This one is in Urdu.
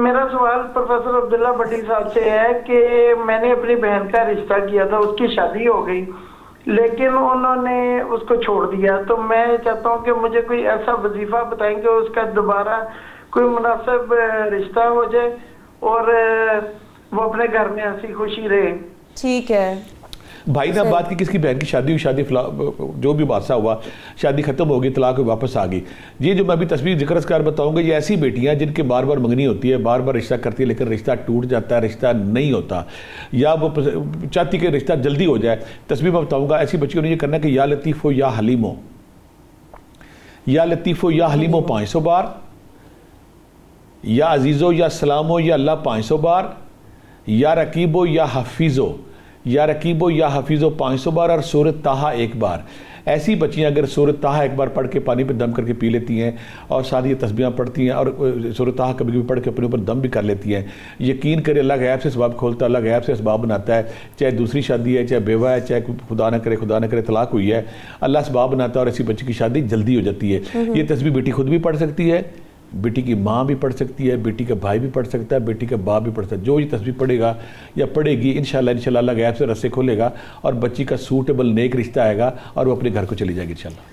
میرا سوال پروفیسر عبداللہ بٹی صاحب سے ہے کہ میں نے اپنی بہن کا رشتہ کیا تھا، اس کی شادی ہو گئی لیکن انہوں نے اس کو چھوڑ دیا، تو میں چاہتا ہوں کہ مجھے کوئی ایسا وظیفہ بتائیں کہ اس کا دوبارہ کوئی مناسب رشتہ ہو جائے اور وہ اپنے گھر میں ہنسی خوشی رہے۔ ٹھیک ہے بھائی نے بات کی کس کی بہن کی شادی ہوئی، شادی جو بھی حادثہ ہوا، شادی ختم ہو گئی، طلاق ہوئی، واپس آ گئی۔ یہ جو میں ابھی تصویر ذکر اسکار بتاؤں گا، یہ ایسی بیٹیاں جن کے بار بار منگنی ہوتی ہے، بار بار رشتہ کرتی ہے لیکن رشتہ ٹوٹ جاتا ہے، رشتہ نہیں ہوتا، یا وہ چاہتی کہ رشتہ جلدی ہو جائے۔ تصویر میں بتاؤں گا، ایسی بچیوں نے یہ کرنا ہے کہ یا لطیفو یا حلیمو، یا لطیفو یا حلیمو 500 بار، یا عزیزو یا سلامو یا اللہ 500 بار، یا رقیبو یا حفیظو، یا رقیبو یا حفیظو 500 بار، اور سورۃ طٰہٰ 1 بار۔ ایسی بچیاں اگر سورۃ طٰہٰ 1 بار پڑھ کے پانی پہ دم کر کے پی لیتی ہیں اور ساتھ یہ تسبیحاں پڑھتی ہیں اور سورۃ طٰہٰ کبھی کبھی پڑھ کے اپنے اوپر دم بھی کر لیتی ہیں، یقین کرے اللہ غیب سے اسباب کھولتا ہے، اللہ غیب سے اسباب بناتا ہے۔ چاہے دوسری شادی ہے، چاہے بیوہ ہے، چاہے خدا نہ کرے طلاق ہوئی ہے، اللہ اسباب بناتا ہے اور ایسی بچی کی شادی جلدی ہو جاتی ہے۔ یہ تسبیح بیٹی خود بھی پڑھ سکتی ہے، بیٹی کی ماں بھی پڑھ سکتی ہے، بیٹی کا بھائی بھی پڑھ سکتا ہے، بیٹی کا باپ بھی پڑھ سکتا ہے۔ جو یہ تسبیح پڑھے گا یا پڑھے گی انشاءاللہ اللہ غیب سے رسے کھولے گا اور بچی کا سوٹیبل نیک رشتہ آئے گا اور وہ اپنے گھر کو چلی جائے گی انشاءاللہ۔